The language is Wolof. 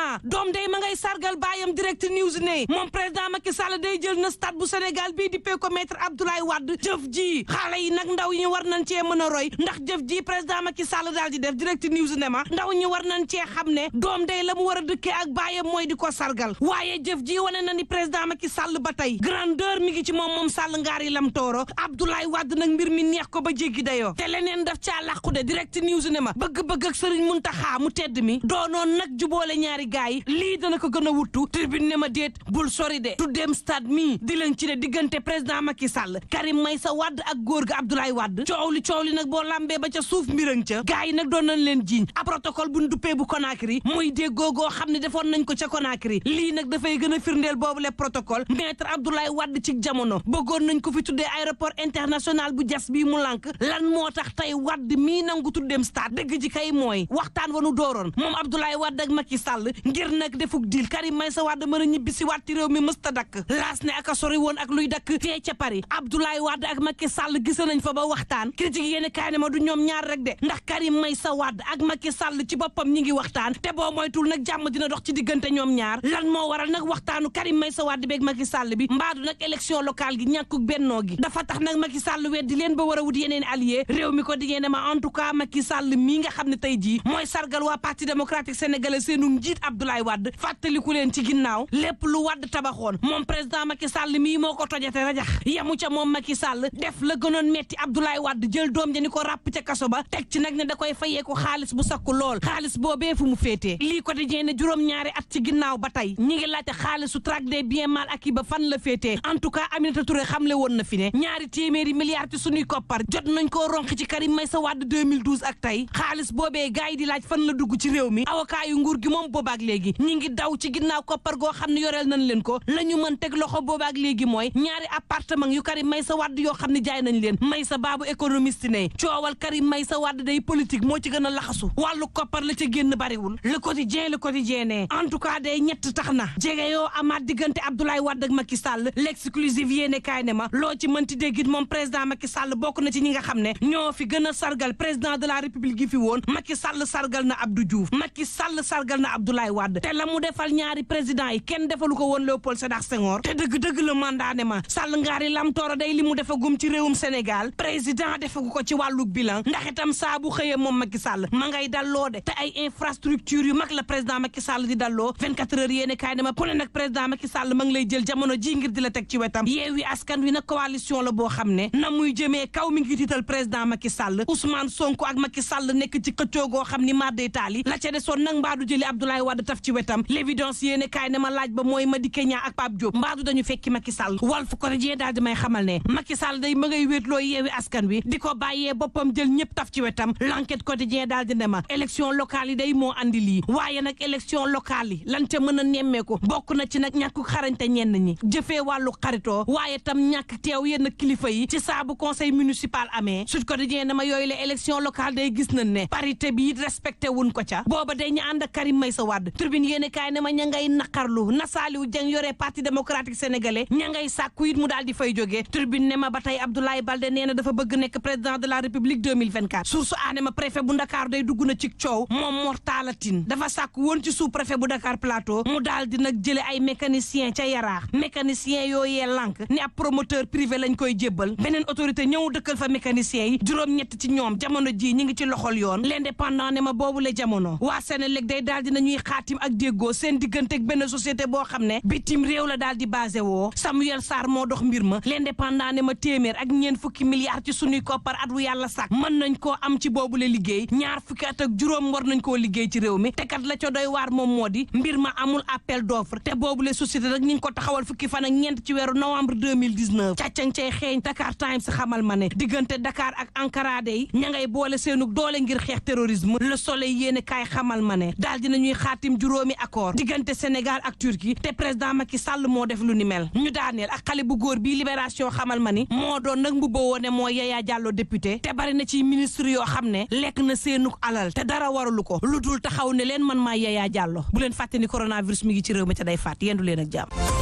président doom day ma ngay sargal baayam direct news ne moom président Macky Sall day jël na stade bu Sénégal bii di ko maître Abdoulaye Wade jëf ji xale yi nag ndaw ñi war nañ cee mën a roy ndax jëf ji président Macky Sall daal di def direct news ne ma ndaw ñi war nañ cee xam ne doom day la mu war a dëkkee ak baayam mooy di ko sargal waaye jëf ji wane na ni président Macky Sall ba tey grandeur mi ngi ci moom Sall ngaar yi lam tooro Abdoulaye Wade nag mbir mi neex ko ba jéggi dayoo te leneen daf caa làqu de direct news ne ma bëgg-bëgg ak Serigne Mountakha mu tedd mi doonoon nag juboole ñaari gaay yi lii dana ko gën a wuttu tribune ne ma déet bul sori de tuddeem stade mi di leen ci ne diggante président Macky Sall Karim Meïssa Wade ak góor ga Abdoulaye Wade coow li nag boo lambee ba ca suuf mbirang ca gaay yi nag doon nañ leen jiiñ a protocole bu duppee bu Conakry muy déggoo goo xam ne defoon nañ ko ca Conakry lii nag dafay gën a firndeel boobu le protocole maître Abdoulaye Wade ci jamono bëggoon nañ ko fi tuddee aéroport international bu jas bii mu lànk lan moo tax tey Wade mii nangu tuddeem stade dëgg ji kay mooy waxtaan wanu dooroon moom Abdoulaye Wade ak Macky Sall ngir nag defuk diil Karim Meïssa Wade mën a ñibbi si waat ci réew mi mësta dakk laas ne aka sori woon ak luy dakk fee ca Paris Abdoulaye Wade ak Macky Sall gise nañ fa ba waxtaan critique yéene kaay ne ma du ñoom ñaar rek de ndax Karim Meïssa Wade ak Macky Sall ci boppam ñi ngi waxtaan te boo moytul nag jàmm dina dox ci diggante ñoom ñaar lan moo waral nag waxtaanu Karim Meïssa Wade beeg Macky Sall bi mbaadu nag élection locale gi ñàkkuk bennoo gi dafa tax nag Macky Sall weddi leen ba war a wut yeneen allié réew mi ko digee ne ma en tout cas Macky Sall mii nga xam ne tey jii mooy sargal waa parti démocratique sénégalais seenu njiit Abdoulaye Wade fàttaliku leen ci ginnaaw lépp lu Wade tabaxoon moom président Macky Sall mii moo ko tojate rajax yamu ca moom Macky Sall def la gënoon metti Abdoulaye Wade jël doom ja ni ko ràpp ca kaso ba teg ci nag ne da koy fayee ko xaalis bu sakku lool xaalis boobee fu mu féetee lii ko digee ne juróom-ñaari at ci ginnaaw ba tey ñi ngi laajte xaalisu traque des biens mal acquis ba fan la féetee en tout cas Aminata Touré xamle woon na fi ne ñaari téeméeri milliards ci suñuy koppar jot nañ koo ronk ci Karim Meïssa Wade 2012 ak tey xaalis boobee gars yi di laaj fan la dugg ci réew mi avocat yu nguur gi moom boobaak léegi ñi ngi daw ci ginnaaw koppar goo xam ne yoreel nañ leen ko la ñu mën teg loxo boobaak léegi mooy ñaari appartement yu Karim Meïssa Wade yoo xam ne jaay nañ leen Meïssa Babou économiste ne coowal Karim Meïssa Wade day politique moo ci gën a laxasu wàllu koppar la ca génn bariwul le quotidien ne en tout cas day ñett tax na jege yoo amaat diggante Abdoulaye Wade ak Macky Sall l'exclusive yéene kaay ne ma loo ci mënti déggit moom président Macky Sall bokk na ci ñi nga xam ne ñoo fi gën a sargal président de la république gi fi woon Macky Sall sargal na Abdou Diouf Macky Sall sargal na Abdoulaye Wade te la mu defal ñaari président yi kenn defalu ko woon Léopold Sédar Senghor te dëgg-dëgg la mandat ne ma Sall ngaari lam tooro day li mu defagum ci réewum Sénégal président defagu ko ci wàllu bilan ndax itam saa bu xëyee moom Macky Sall ma ngay dalloo de te ay infrastructure yu mag la président Macky Sall di dalloo 24 heures yéene kaay ne ma ku ne nag président Macky Sall ma ngi lay jël jamono ji ngir di la teg ci wetam Yewwi Askan Wi nag coalition la boo xam ne na muy jëmee kaw mi ngi tiital président Macky Sall Ousmane Sonko ak Macky Sall nekk ci xëccoo goo xam ni marday taali la ca desoon nag mbaadu jëli Abdoulaye Wade taf ci wetam l'évidence yéene kaay ne ma laaj ba mooy Madické Niang ak Pape Diop mbaadu dañu fekki Macky Sall Walf Quotidien daal di may xamal ne Macky Sall day ma ngay wéetloo Yewwi Askan Wi di ko bàyyee boppam jël ñëpp taf ci wetam L'Enquête Quotidien daal di ne ma élection locale yi day moo andi lii waaye nag élection locale yi lan ca mën a nemmeeku bokk na ci nag ñàkku xarañte ñenn ñi jëfee wàllu xaritoo waaye tam ñàkk teew yenn kilifa yi ci saabu conseil municipal amee Sud Quotidien ne ma yooyu la élection locale day gis nañ ne parité bi respecté wuñ ko ca booba day ñu ànd ak Karim Meïssa Wade Tribune yéene kaay ne ma ña ngay naqarlu na Saliou Dieng yore parti démocratique sénégalais ña ngay sàkku it mu daal di fay jógee Tribune ne ma ba tey Abdoulaye Baldé nee na dafa bëgg nekk président de la république 2024 source aane ma préfet bu Dakar day dugg na ci coow moom Mor Talla Tine dafa sàkku woon ci sous préfet bu Dakar Plateau mu daal di nag jële ay mécanicien ca Yaraax mécanicien yooyee lànk ni ab promoteur privé lañ koy jébbal beneen autorité ñëw dëkkal fa mécanicien yi juróom-ñett ci ñoom jamono ji ñi ngi ci loxol yoon l'indépendant ne ma boobu le jamono waa Senelec day daal di nañuy xaatim ak déggoo seen diggante ak benn société boo xam ne bitim réew la daal di basé woo Samuel Sarr moo dox mbir ma l'indépendant ne ma téeméer ak ñeent fukki milliards ci sunuy koppar at wu yàlla sàkk mën nañ koo am ci boobu le liggéey ñaar fukki at ak juróom war nañ koo liggéey ci réew mi te kat la ca doy waar moom moo di mbir ma amul appel d'offre te boobu le société rek ñi ngi ko taxawal fukki fan ak ñeent ci weeru novembre 2019 càccang cay xeeñ Dakar Times xamal ma ne diggante Dakar ak Ankara day ña ngay boole seenug doole ngir xeex terrorisme Le Soleil yéene kaay xamal ma ne daal dinañuy xaatim juróomi accord diggante Sénégal ak Turquie te président Macky Sall moo def lu ni mel ñu daaneel ak xale bu góor bi Libération xamal ma ni moo doon nag mbubba woone moo Yaya Diallo député te bari na ci ministre yoo xam ne lekk na seenug alal te dara waralu ko lu dul taxaw ne leen man maa Yaya Diallo bu leen fàtte ni coronavirus mi ngi ci réew mi ca day faat yendu leen ak jàmm